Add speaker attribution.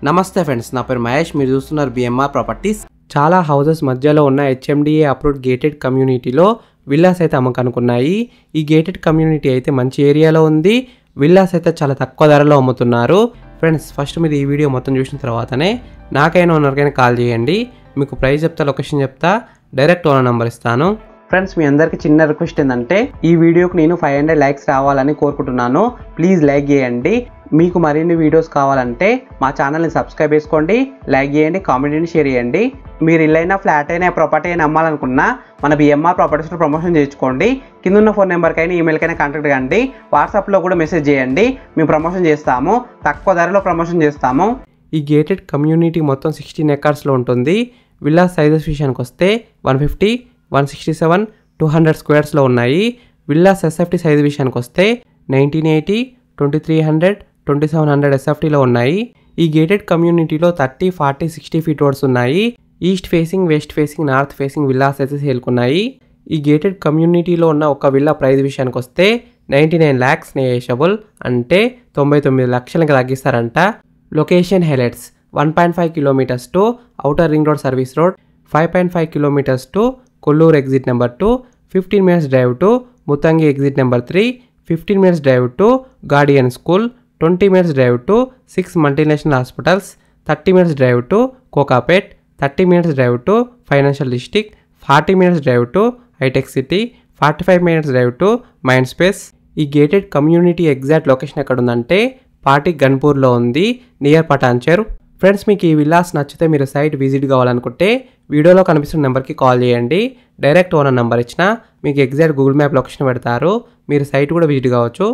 Speaker 1: నమస్తే ఫ్రెండ్స్, నా పేరు మహేష్. మీరు చూస్తున్నారు బిఎంఆర్ ప్రాపర్టీస్. చాలా హౌసెస్ మధ్యలో ఉన్న హెచ్ఎండిఏ అప్రూవ్డ్ గేటెడ్ కమ్యూనిటీలో విల్లాస్ అయితే అమ్మకనుకున్నాయి. ఈ గేటెడ్ కమ్యూనిటీ అయితే మంచి ఏరియాలో ఉంది. విల్లాస్ అయితే చాలా తక్కువ ధరలో అమ్ముతున్నారు. ఫ్రెండ్స్, ఫస్ట్ మీరు ఈ వీడియో మొత్తం చూసిన తర్వాతనే నాకైనా ఓనర్కైనా కాల్ చేయండి. మీకు ప్రైస్ చెప్తా, లొకేషన్ చెప్తా, డైరెక్ట్ ఓనర్ నెంబర్ ఇస్తాను. ఫ్రెండ్స్, మీ అందరికీ చిన్న రిక్వెస్ట్ ఏంటంటే ఈ వీడియోకి నేను 500 లైక్స్ రావాలని కోరుకుంటున్నాను. ప్లీజ్ లైక్ చేయండి. మీకు మరిన్ని వీడియోస్ కావాలంటే మా ఛానల్ని సబ్స్క్రైబ్ చేసుకోండి, లైక్ చేయండి, కామెంట్ని షేర్ చేయండి. మీరు ఇల్లైనా ఫ్లాట్ అయినా ప్రాపర్టీ అయినా అమ్మాలనుకున్నా మన బిఎంఆర్ ప్రాపర్టీస్లో ప్రమోషన్ చేయించుకోండి. కింద ఉన్న ఫోన్ నెంబర్కైనా ఈమెయిల్కైనా కాంటాక్ట్ కండి. వాట్సాప్లో కూడా మెసేజ్ చేయండి. మేము ప్రమోషన్ చేస్తాము, తక్కువ ధరలో ప్రమోషన్ చేస్తాము. ఈ గేటెడ్ కమ్యూనిటీ మొత్తం 16 ఎకర్స్లో ఉంటుంది. విల్లా సైజెస్ విషయానికి వస్తే 150, 167, 200 స్క్వేర్స్లో ఉన్నాయి. విల్లాస్ ఎస్ఎఫ్టీ సైజ్ విషయానికి వస్తే 1980, 2300, 2700 ఎస్ఎఫ్టీలో ఉన్నాయి. ఈ గేటెడ్ కమ్యూనిటీలో 30, 40, 60 ఫీట్ రోడ్స్ ఉన్నాయి. East facing, west facing, north facing villas అయితే సేల్కున్నాయి. ఈ గేటెడ్ కమ్యూనిటీలో ఉన్న ఒక విల్లా ప్రైస్ విషయానికి వస్తే 99 lakhs నెగోషియబుల్, అంటే 99 లక్షలకి తగ్గిస్తారంట. Location highlights: 1.5 kilometers to Outer Ring Road service road, 5.5 kilometers to Kolluru exit number 2, 15 minutes drive to Muthangi exit number 3, 15 minutes drive to Guardian School, 20 minutes drive to 6 multinational hospitals, 30 minutes drive to Kokapet, 30 minutes drive to Financial District, 40 minutes drive to Hitec City, 45 minutes drive to Mindspace. ఈ gated community exact location ఎక్కడ ఉందంటే పాటి గన్పూర్లో ఉంది, near Patancheru. Friends, మీకు ఈ villas నచ్చితే మీరు site visit కావాలనుకుంటే వీడియోలో కనిపిస్తున్న నెంబర్కి కాల్ చేయండి. డైరెక్ట్ ఓనర్ నెంబర్ ఇచ్చిన మీకు ఎగ్జాక్ట్ గూగుల్ మ్యాప్ లొకేషన్ పెడతారు. మీరు సైట్ కూడా విజిట్ కావచ్చు.